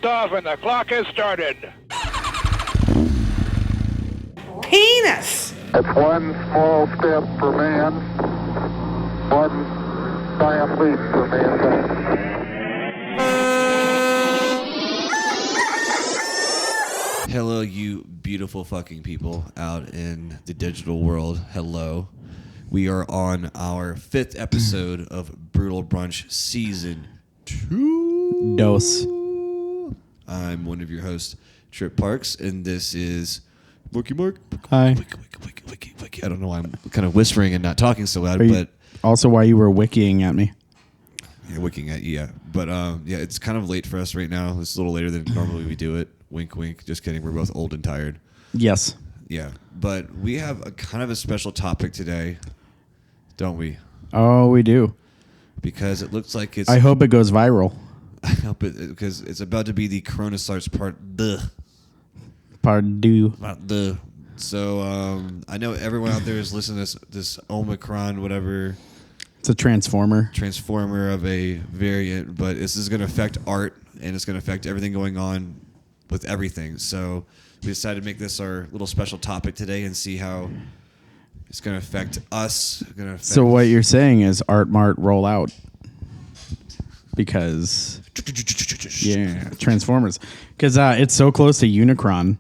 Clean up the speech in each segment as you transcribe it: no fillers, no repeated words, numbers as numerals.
off and the clock has started. Penis! It's one small step for man, one giant leap for mankind. Hello, you beautiful fucking people out in the digital world. Hello. We are on our 5th episode of Brutal Brunch Season 2. Dose. I'm one of your hosts, Tripp Parks, and this is Wiki Mark. Hi. Wiki. I don't know why I'm kind of whispering and not talking so loud, but... Also why you were wikiing at me. Yeah, wicking at you, yeah. But, yeah, it's kind of late for us right now. It's a little later than normally we do it. Wink, wink. Just kidding. We're both old and tired. Yes. Yeah, but we have a kind of a special topic today, don't we? Oh, we do. Because it looks like it's... I hope it goes viral. I hope it... Because it's about to be the coronaissance part... Pardon. So, I know everyone out there is listening to this Omicron, whatever... It's a transformer of a variant, but this is going to affect art, and it's going to affect everything going on with everything. So we decided to make this our little special topic today and see how it's going to affect us. So what you're saying is Mart roll out. Because, yeah, Transformers. Because it's so close to Unicron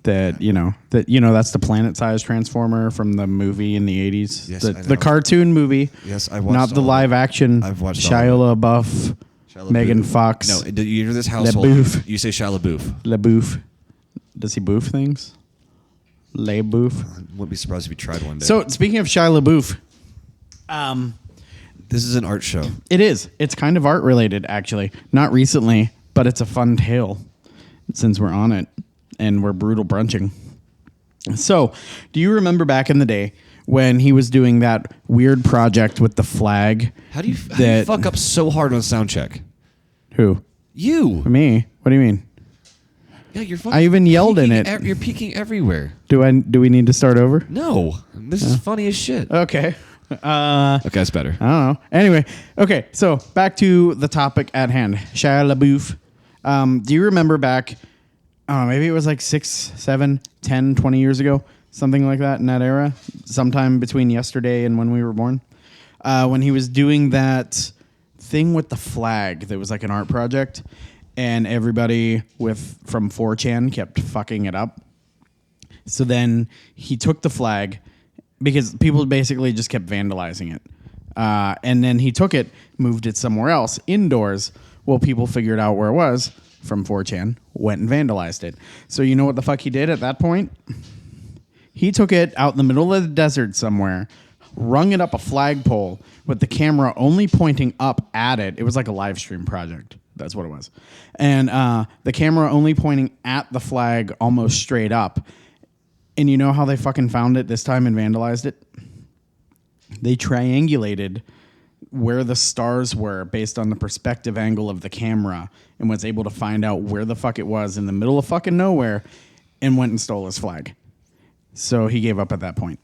that, that's the planet-sized Transformer from the movie in the 80s. Yes, the cartoon movie. Yes, I watched not the live-action I've watched Shia LaBeouf. Megan Fox. No, you enter this household. LaBeouf. You say Shia LaBeouf. LaBeouf. Does he boof things? LaBeouf. I wouldn't be surprised if he tried one day. So speaking of Shia LaBeouf, this is an art show. it is. It's kind of art related, actually. Not recently, but it's a fun tale since we're on it and we're brutal brunching. So, do you remember back in the day when he was doing that weird project with the flag? How do you fuck up so hard on sound check? Who? You. Me? What do you mean? Yeah, you're fucking I even yelled in it. You're peeking everywhere. Do we need to start over? No. This is funny as shit. Okay. Okay, that's better. I don't know. Anyway, okay, so back to the topic at hand. Shia LaBeouf. Do you remember back, maybe it was like 6, 7, 10, 20 years ago, something like that in that era, sometime between yesterday and when we were born, when he was doing that thing with the flag that was like an art project, and everybody from 4chan kept fucking it up. So then he took the flag, because people basically just kept vandalizing it. And then he took it, moved it somewhere else, indoors. Well, people figured out where it was from 4chan, went and vandalized it. So you know what the fuck he did at that point? He took it out in the middle of the desert somewhere, rung it up a flagpole with the camera only pointing up at it. It was like a live stream project. That's what it was. And the camera only pointing at the flag almost straight up. And you know how they fucking found it this time and vandalized it? They triangulated where the stars were based on the perspective angle of the camera and was able to find out where the fuck it was in the middle of fucking nowhere and went and stole his flag. So he gave up at that point.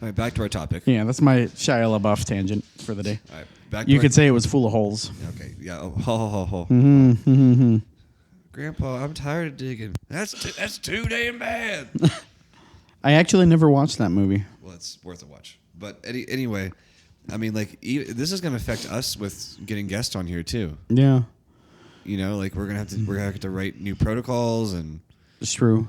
All right, back to our topic. Yeah, that's my Shia LaBeouf tangent for the day. All right, back to you could say it was full of holes. Okay, yeah. Oh, ho. Grandpa, I'm tired of digging. That's too damn bad. I actually never watched that movie. Well, it's worth a watch. But anyway, I mean, like, this is going to affect us with getting guests on here too. Yeah, like we're gonna have to write new protocols and it's true.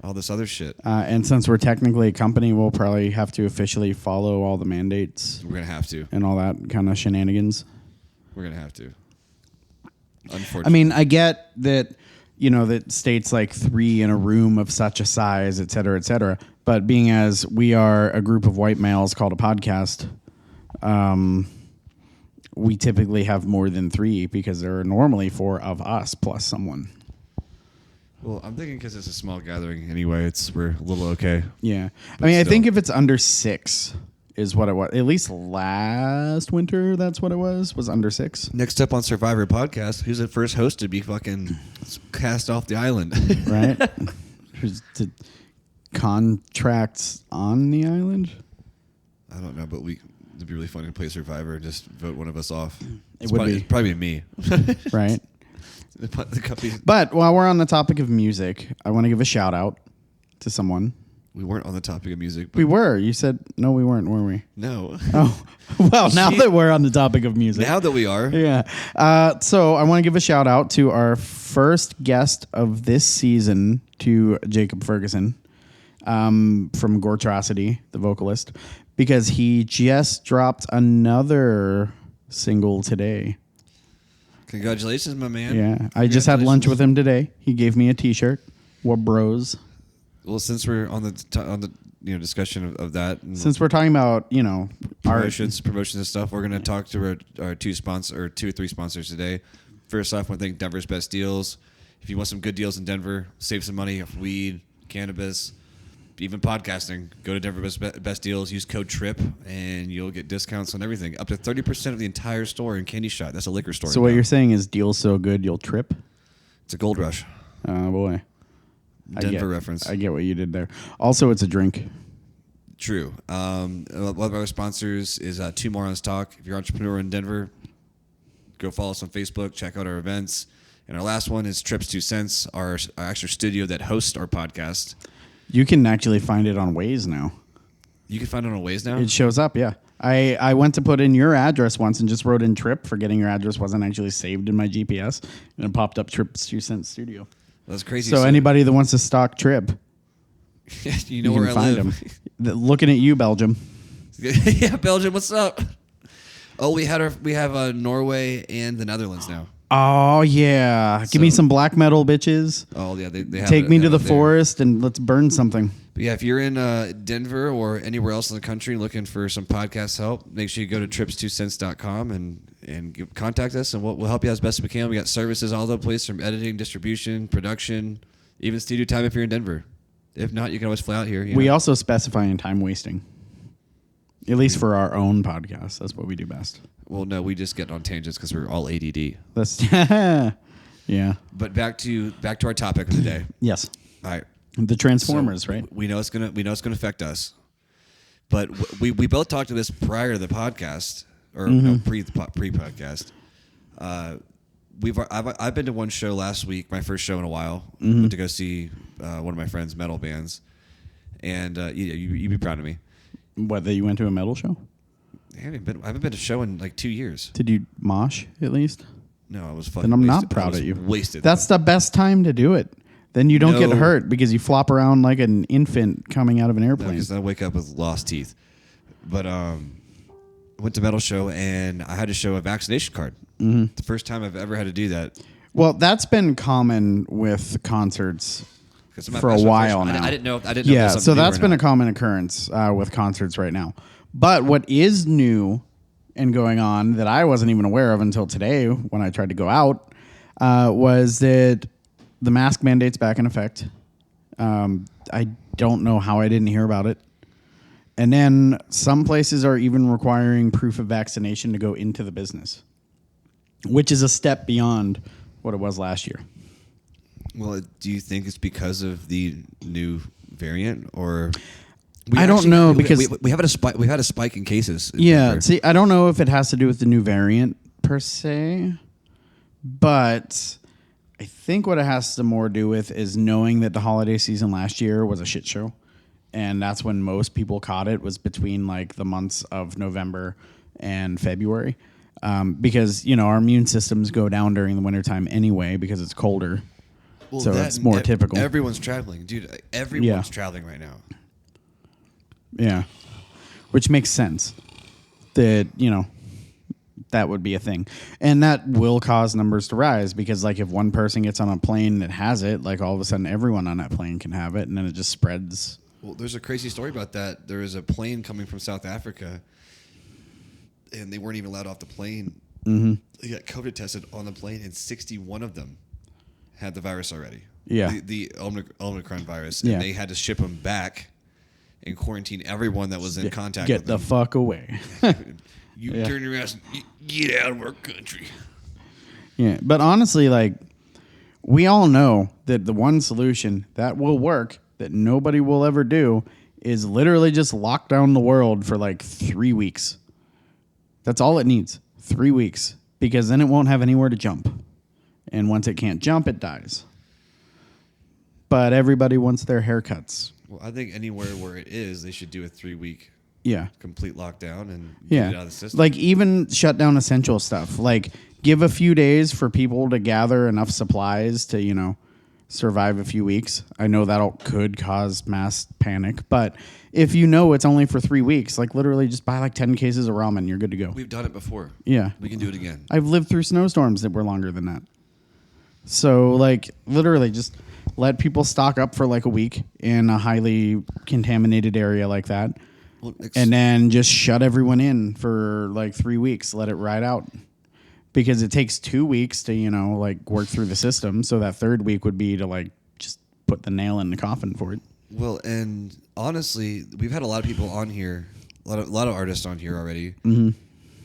All this other shit. And since we're technically a company, we'll probably have to officially follow all the mandates. We're gonna have to, and all that kind of shenanigans. We're gonna have to. Unfortunately, I mean, I get that. That states like 3 in a room of such a size, et cetera, et cetera. But being as we are a group of white males called a podcast, we typically have more than 3 because there are normally 4 of us plus someone. Well, I'm thinking because it's a small gathering anyway, we're a little okay. Yeah. But I think if it's under 6 is what it was. At least last winter, that's what it was under 6. Next up on Survivor Podcast, who's the first host to be fucking cast off the island? Right? Who's the contracts on the island? I don't know, but It'd be really funny to play Survivor and just vote one of us off. It would be. It'd probably be me. Right. The company- But while we're on the topic of music, I want to give a shout out to someone. we weren't on the topic of music. But We were. You said no, we weren't, were we? No. Oh, well, now that we're on the topic of music. Now that we are. Yeah. So I want to give a shout out to our first guest of this season, to Jacob Ferguson, from Gortrosity, the vocalist, because he just dropped another single today. Congratulations, my man. Yeah. I just had lunch with him today. He gave me a T-shirt. We're bros. Well, since we're on the discussion of that, and Since we're talking about, our promotions and stuff, we're gonna talk to our two or three sponsors today. First off, I want to thank Denver's Best Deals. If you want some good deals in Denver, save some money off weed, cannabis, even podcasting, go to Denver's Best Deals. Use code TRIP, and you'll get discounts on everything, up to 30% of the entire store in Candy Shot. That's a liquor store. So what you're saying is deals so good you'll trip? It's a gold rush. Oh, boy. Denver reference. I get what you did there. Also, it's a drink. True. One of our sponsors is Two Morons Talk. If you're an entrepreneur in Denver, go follow us on Facebook. Check out our events. And our last one is Trips 2 Cents, our actual studio that hosts our podcast. You can actually find it on Waze now. You can find it on Waze now? It shows up, yeah. I went to put in your address once and just wrote in Trip, forgetting your address wasn't actually saved in my GPS, and it popped up Trips 2 Cents Studio. That's crazy. So anybody that wants to stock Trip, you know where I find live. him. Looking at you, Belgium. Yeah, Belgium, what's up? Oh, we have Norway and the Netherlands now. Oh, yeah. Give me some black metal, bitches. Oh, yeah. They have Take me to the there. forest and let's burn something. But yeah, if you're in Denver or anywhere else in the country looking for some podcast help, make sure you go to trips2cents.com and contact us, and we'll help you out as best we can. We got services all over the place, from editing, distribution, production, even studio time if you're in Denver. If not, you can always fly out here. We also specify in time wasting. At least for our own podcast. That's what we do best. Well, no, we just get on tangents because we're all ADD. That's yeah. But back to our topic of the day. Yes. All right. The Transformers, So, right? We know it's gonna affect us, but we both talked to this prior to the podcast, or no, pre podcast. I've been to one show last week, my first show in a while. Went to go see one of my friends' metal bands, and you'd be proud of me. What, that you went to a metal show? I haven't been to a show in like 2 years. Did you mosh at least? No, I was fucking. Then I'm wasted. not proud I was of you. Wasted. That's the best time to do it. Then you don't get No. hurt because you flop around like an infant coming out of an airplane. because I wake up with lost teeth. But went to metal show and I had to show a vaccination card. The first time I've ever had to do that. Well, that's been common with concerts 'Cause my for a first- while now. I didn't know. If Yeah, that's so something new that's or been a not. common occurrence with concerts right now. But what is new and going on that I wasn't even aware of until today when I tried to go out was that the mask mandate's back in effect. I don't know how I didn't hear about it. And then some places are even requiring proof of vaccination to go into the business, which is a step beyond what it was last year. Well, do you think it's because of the new variant, or I don't know, because we had a spike. We had a spike in cases. in yeah, Denver. see, I don't know if it has to do with the new variant per se, but I think what it has to more do with is knowing that the holiday season last year was a shit show, and that's when most people caught it, was between like the months of November and February, because our immune systems go down during the wintertime anyway because it's colder. Well, So it's more typical. Everyone's traveling, dude. Everyone's traveling right now. Yeah, which makes sense that that would be a thing, and that will cause numbers to rise because like if one person gets on a plane that has it, like all of a sudden everyone on that plane can have it, and then it just spreads. Well, there's a crazy story about that. There was a plane coming from South Africa, and they weren't even allowed off the plane. Mm-hmm. They got COVID tested on the plane, and 61 of them had the virus already. Yeah. The Omicron virus. Yeah. And they had to ship them back and quarantine everyone that was in contact Get with the them. fuck away. You Yeah. turn your ass and get out of our country. Yeah, but honestly, like we all know that the one solution that will work that nobody will ever do is literally just lock down the world for like 3 weeks That's all it needs. 3 weeks. Because then it won't have anywhere to jump. And once it can't jump, it dies. But everybody wants their haircuts. Well, I think anywhere where it is, they should do a 3-week Yeah. complete lockdown and get it out of the system. Like even shut down essential stuff. Like give a few days for people to gather enough supplies to, survive a few weeks. I know could cause mass panic, but if you know it's only for 3 weeks, like literally just buy like 10 cases of ramen, you're good to go. We've done it before. Yeah. We can do it again. I've lived through snowstorms that were longer than that. So like literally just let people stock up for like a week in a highly contaminated area like that. Well, And then just shut everyone in for like 3 weeks. Let it ride out. Because it takes 2 weeks to, work through the system. So that third week would be to just put the nail in the coffin for it. Well, and honestly, we've had a lot of people on here, a lot of artists on here already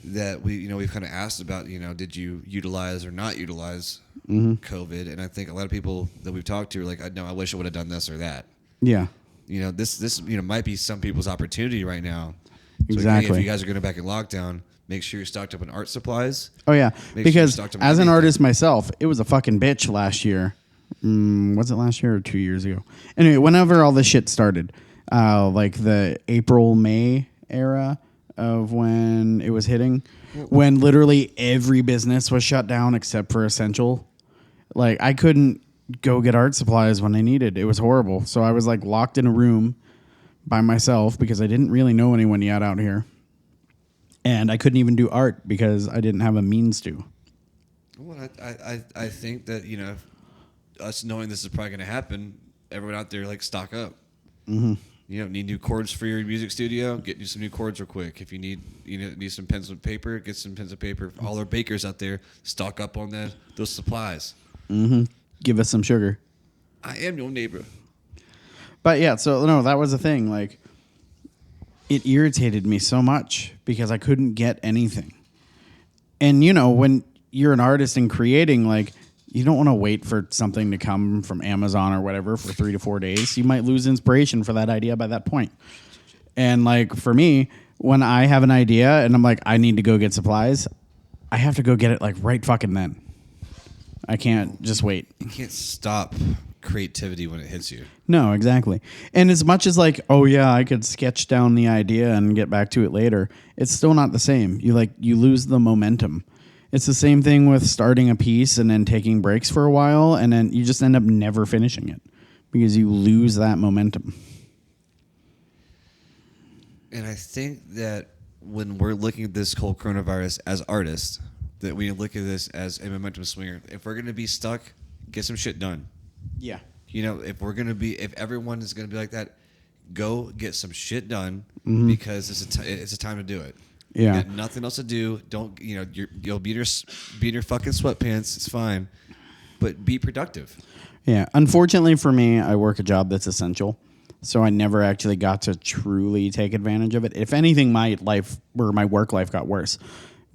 that we've kind of asked about, did you utilize or not utilize COVID? And I think a lot of people that we've talked to are like, no, I wish I would have done this or that. Yeah. This might be some people's opportunity right now. So Exactly. Like, hey, if you guys are going back in lockdown, make sure you're stocked up on art supplies. Oh, yeah. Make Because sure you're stocked up on as an everything. artist myself, it was a fucking bitch last year. Was it last year or 2 years ago? Anyway, whenever all this shit started, like the April, May era of when it was hitting, when literally every business was shut down except for essential. Like I couldn't go get art supplies when I needed. It was horrible. So I was like locked in a room by myself because I didn't really know anyone yet out here. And I couldn't even do art because I didn't have a means to. Well, I think that, us knowing this is probably going to happen, everyone out there, stock up. Mm-hmm. Need new chords for your music studio? Get you some new chords real quick. If you need some pens and paper, get some pens and paper. All our bakers out there, stock up on those supplies. Mm-hmm. Give us some sugar. I am your neighbor. But yeah, so no, that was the thing. Like, it irritated me so much because I couldn't get anything. And, when you're an artist and creating, you don't want to wait for something to come from Amazon or whatever for 3 to 4 days. You might lose inspiration for that idea by that point. And, for me, when I have an idea and I'm like, I need to go get supplies, I have to go get it, right fucking then. I can't just wait. You can't stop creativity when it hits you. No, exactly. And as much as oh yeah, I could sketch down the idea and get back to it later, it's still not the same. You lose the momentum. It's the same thing with starting a piece and then taking breaks for a while, and then you just end up never finishing it because you lose that momentum. And I think that when we're looking at this whole coronavirus as artists, that we look at this as a momentum swinger. If we're going to be stuck, get some shit done. Yeah. If everyone is going to be like that, go get some shit done because it's a time to do it. Yeah. You got nothing else to do. Don't you'll be in your fucking sweatpants. It's fine, but be productive. Yeah. Unfortunately for me, I work a job that's essential, so I never actually got to truly take advantage of it. If anything, my work life got worse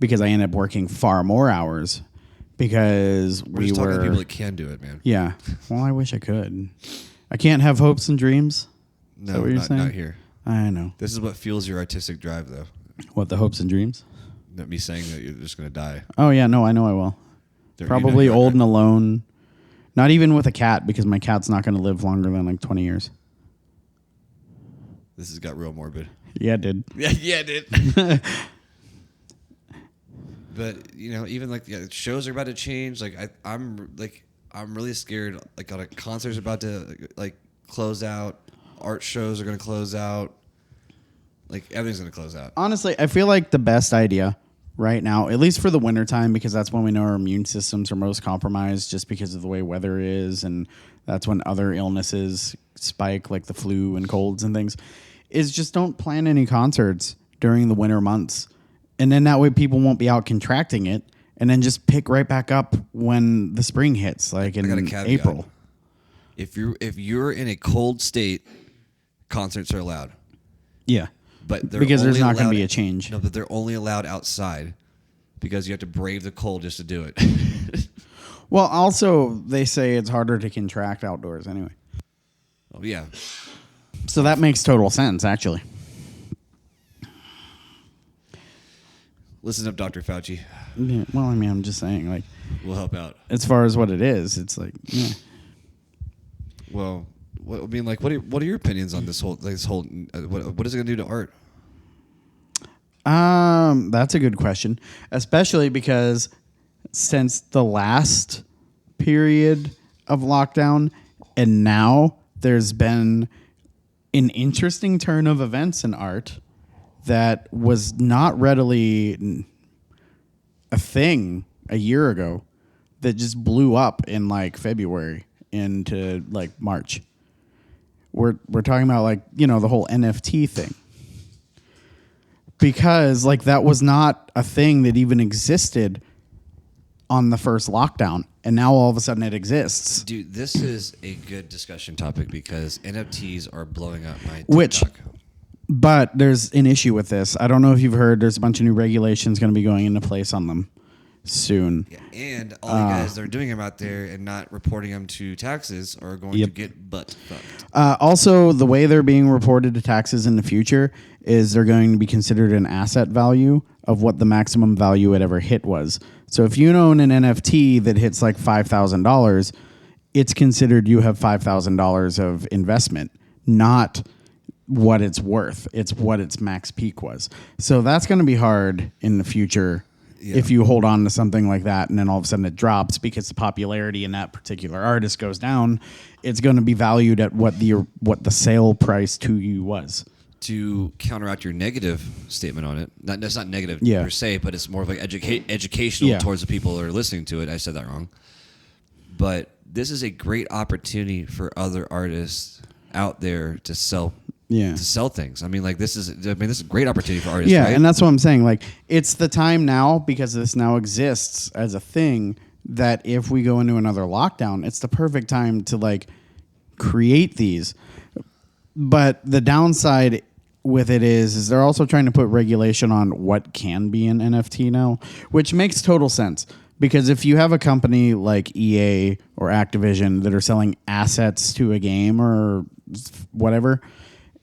because I ended up working far more hours. Because we're just talking to people that can do it, man. Yeah. Well, I wish I could. I can't have hopes and dreams. No, Is that what you're saying? Not here. I know. This is what fuels your artistic drive, though. What, the hopes and dreams? Not me saying that you're just going to die. Oh, yeah. No, I know I will. Probably old and alone. Not even with a cat, because my cat's not going to live longer than 20 years. This has got real morbid. Yeah, it did. Yeah, it did. But even shows are about to change. I'm really scared. Concerts are about to close out. Art shows are going to close out. Everything's going to close out. Honestly, I feel like the best idea right now, at least for the wintertime, because that's when we know our immune systems are most compromised, just because of the way weather is, and that's when other illnesses spike, like the flu and colds and things, is just don't plan any concerts during the winter months. And then that way people won't be out contracting it, and then just pick right back up when the spring hits, in April. If you're in a cold state, concerts are allowed. Yeah. But because there's not going to be a change. No, but they're only allowed outside because you have to brave the cold just to do it. Well, also they say it's harder to contract outdoors anyway. Oh yeah. So that makes total sense, actually. Listen up, Dr. Fauci. Yeah, well, I mean, I'm just saying, like, We'll help out. as far as what it is, it's like, yeah. Well, what are your opinions on this whole what is it going to do to art? That's a good question, especially because since the last period of lockdown and now there's been an interesting turn of events in art that was not readily a thing a year ago that just blew up in like February into like March. We're talking about like, you know, the whole NFT thing. Because like that was not a thing that even existed on the first lockdown, and now all of a sudden it exists. Dude, this is a good discussion topic because NFTs are blowing up my Which, TikTok. but there's an issue with this. I don't know if you've heard. There's a bunch of new regulations going to be going into place on them soon. Yeah, and all you guys that are doing them out there and not reporting them to taxes are going to get butt fucked. Also, the way they're being reported to taxes in the future is they're going to be considered an asset value of what the maximum value it ever hit was. So if you own an NFT that hits like $5,000, it's considered you have $5,000 of investment, not what it's worth. It's what its max peak was. So that's going to be hard in the future. Yeah. If you hold on to something like that and then all of a sudden it drops because the popularity in that particular artist goes down, it's going to be valued at what the sale price to you was. To counteract your negative statement on it, that's not negative per se, but it's more of like educational towards the people that are listening to it. I said that wrong. But this is a great opportunity for other artists out there to sell things. I mean, like this is a great opportunity for artists. Yeah, right? And that's what I'm saying. Like, it's the time now, because this now exists as a thing, that if we go into another lockdown, it's the perfect time to like create these. But the downside with it is they're also trying to put regulation on what can be an NFT now, which makes total sense. Because if you have a company like EA or Activision that are selling assets to a game or whatever,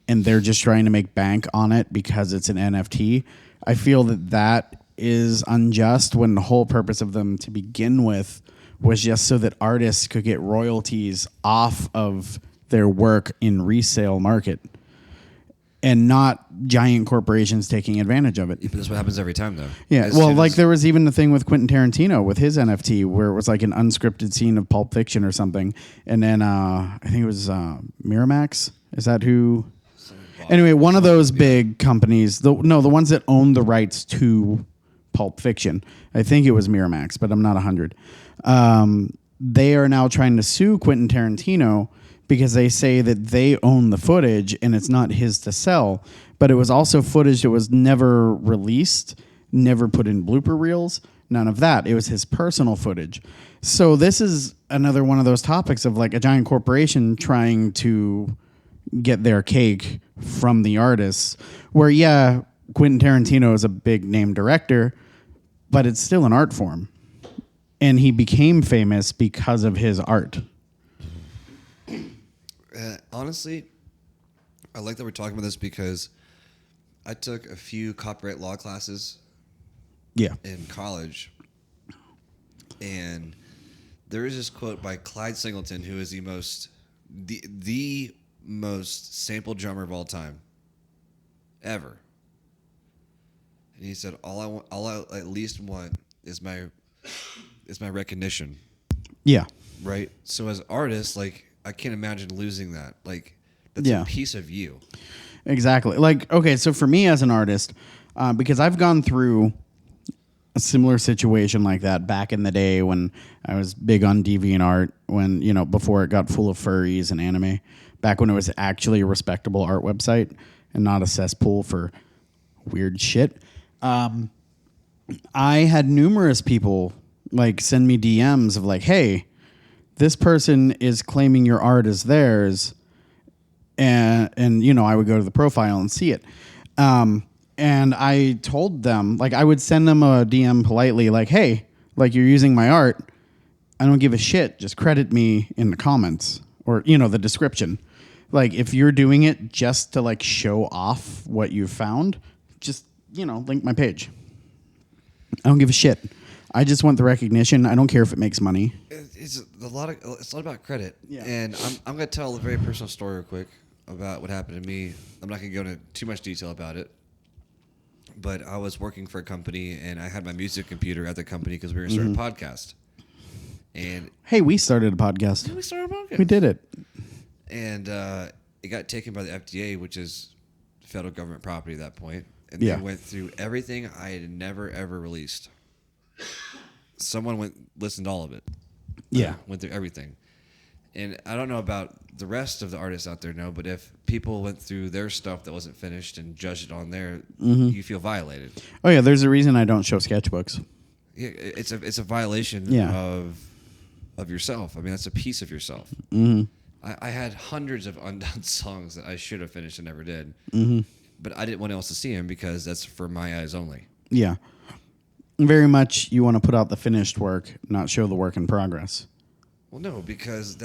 and they're just trying to make bank on it because it's an NFT, I feel that is unjust when the whole purpose of them to begin with was just so that artists could get royalties off of their work in resale market and not giant corporations taking advantage of it. But that's what happens every time, though. Yeah, well, like there was even the thing with Quentin Tarantino with his NFT where it was like an unscripted scene of Pulp Fiction or something. And then I think it was Miramax. Is that who? Anyway, one of those big companies, the ones that own the rights to Pulp Fiction. I think it was Miramax, but I'm not 100. They are now trying to sue Quentin Tarantino because they say that they own the footage and it's not his to sell, but it was also footage that was never released, never put in blooper reels, none of that. It was his personal footage. So this is another one of those topics of like a giant corporation trying to get their cake from the artists, where, yeah, Quentin Tarantino is a big name director, but it's still an art form. And he became famous because of his art. Honestly, I like that we're talking about this because I took a few copyright law classes in college. And there is this quote by Clyde Singleton, who is the most sampled drummer of all time, ever. And he said, all I at least want is my recognition. Yeah. Right? So as artists, like, I can't imagine losing that. Like, that's a piece of you. Exactly. Like, okay, so for me as an artist, because I've gone through a similar situation like that back in the day when I was big on DeviantArt, when, before it got full of furries and anime, back when it was actually a respectable art website and not a cesspool for weird shit. I had numerous people like send me DMs of like, hey, this person is claiming your art as theirs. And I would go to the profile and see it. And I told them, like, I would send them a DM politely, like, hey, like, you're using my art. I don't give a shit. Just credit me in the comments or, the description. Like, if you're doing it just to, like, show off what you found, just, link my page. I don't give a shit. I just want the recognition. I don't care if it makes money. It's a lot about credit. Yeah. And I'm going to tell a very personal story real quick about what happened to me. I'm not going to go into too much detail about it. But I was working for a company, and I had my music computer at the company because we were going to start a podcast. And Hey, we started a podcast. we started a podcast. We did it. And it got taken by the FDA, which is federal government property at that point. And Yeah. they went through everything I had never, ever released. Someone listened to all of it. Yeah. Went through everything. And I don't know about the rest of the artists out there, but if people went through their stuff that wasn't finished and judged it on there, you feel violated. Oh yeah, there's a reason I don't show sketchbooks. Yeah, it's a violation of yourself. I mean, that's a piece of yourself. Mm-hmm. I had hundreds of undone songs that I should have finished and never did. Mm-hmm. But I didn't want anyone else to see them because that's for my eyes only. Yeah. Very much you want to put out the finished work, not show the work in progress. Well, no, because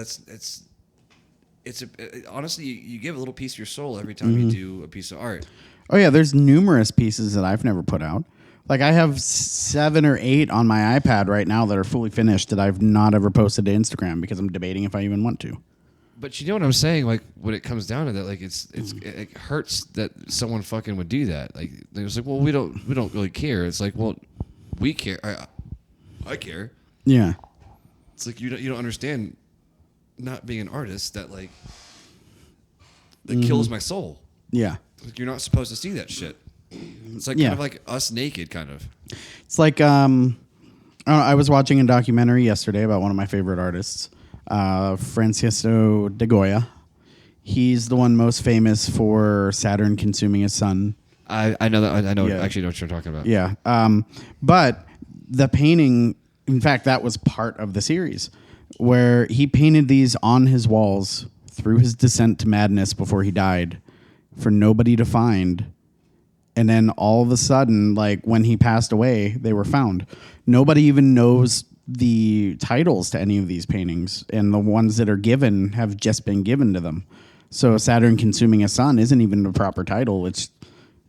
honestly, you give a little piece of your soul every time you do a piece of art. Oh yeah, there's numerous pieces that I've never put out. Like I have 7 or 8 on my iPad right now that are fully finished that I've not ever posted to Instagram because I'm debating if I even want to. But you know what I'm saying? Like when it comes down to that, like it hurts that someone fucking would do that. Like it's like, well, we don't really care. It's like, well, we care. I care. Yeah. It's like you don't understand not being an artist that kills my soul. Yeah. Like you're not supposed to see that shit. It's like kind of like us naked, kind of. It's like I was watching a documentary yesterday about one of my favorite artists, Francisco de Goya. He's the one most famous for Saturn consuming his sun. I know that. I know Yeah. actually know what you're talking about. Yeah. But the painting, in fact, that was part of the series where he painted these on his walls through his descent to madness before he died for nobody to find. And then all of a sudden, like when he passed away, they were found. Nobody even knows the titles to any of these paintings. And the ones that are given have just been given to them. So Saturn consuming a sun isn't even the proper title. It's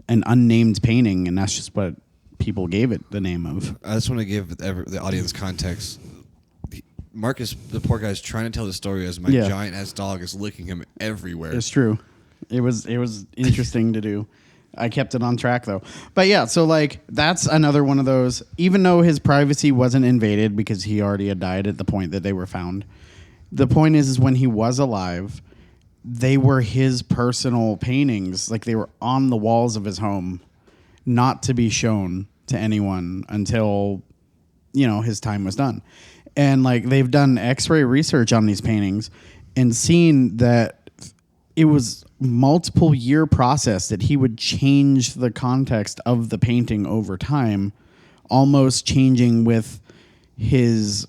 an unnamed painting, and that's just what people gave it the name of. I just want to give the audience context. Marcus, the poor guy's trying to tell the story as my giant ass dog is licking him everywhere. It's true. It was interesting to do. I kept it on track though. But yeah, so like that's another one of those. Even though his privacy wasn't invaded because he already had died at the point that they were found. The point is when he was alive, they were his personal paintings. Like they were on the walls of his home, not to be shown to anyone until, his time was done. And like they've done X-ray research on these paintings and seen that it was multiple year process that he would change the context of the painting over time, almost changing with his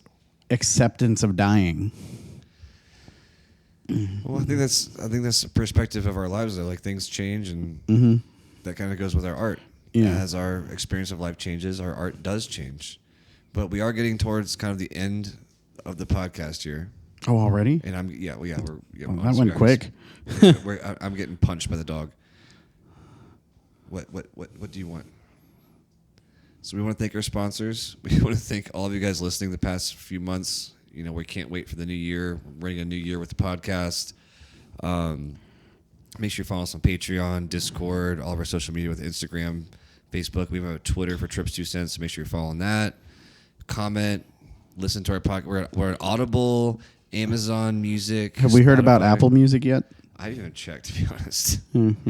acceptance of dying. Well, I think that's a perspective of our lives though. Like things change and that kind of goes with our art. Yeah. As our experience of life changes, our art does change. But we are getting towards kind of the end of the podcast here. Oh, already? And we're That went quick. I'm getting punched by the dog. What do you want? So we want to thank our sponsors. We want to thank all of you guys listening the past few months. We can't wait for the new year. We're running a new year with the podcast. Make sure you follow us on Patreon, Discord, all of our social media with Instagram, Facebook. We have a Twitter for Trips 2 Cents. So make sure you're following that. Comment, listen to our podcast. We're at Audible, Amazon Music. Have we heard about Spotify. Apple Music yet? I haven't even checked, to be honest.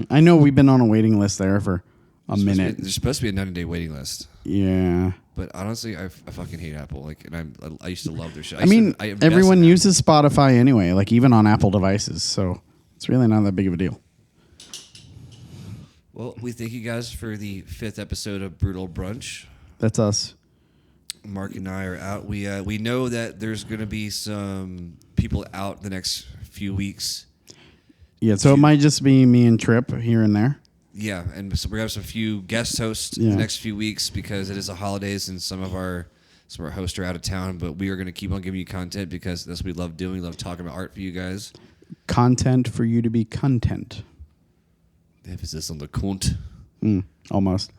I know we've been on a waiting list there for a minute. There's supposed to be a 90-day waiting list. Yeah. But honestly, I fucking hate Apple. Like, and I used to love their shit. Everyone uses Spotify anyway, like even on Apple devices. So it's really not that big of a deal. Well, we thank you guys for the 5th episode of Brutal Brunch. That's us. Mark and I are out. We know that there's going to be some people out the next few weeks. Yeah, so it might just be me and Tripp here and there. Yeah, and so we're going to have some few guest hosts the next few weeks because it is the holidays and some of our hosts are out of town. But we are going to keep on giving you content because that's what we love doing. We love talking about art for you guys. Content for you to be content. The emphasis on the cunt. Almost.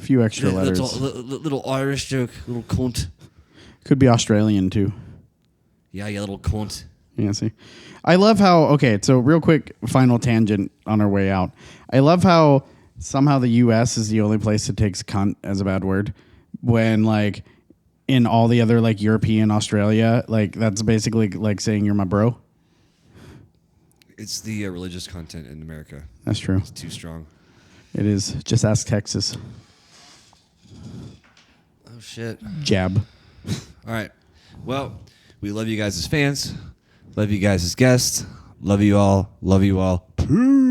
A few extra letters. Little Irish joke. Little cunt. Could be Australian too. Yeah, you little cunt. Yeah, see. I love how, okay, so real quick, final tangent on our way out. I love how somehow the U.S. is the only place that takes cunt as a bad word when, like, in all the other, like, European, Australia, like, that's basically like saying you're my bro. It's the religious content in America. That's true. It's too strong. It is. Just ask Texas. Oh, shit. Jab. All right. Well, we love you guys as fans. Love you guys as guests. Love you all. Love you all. Peace.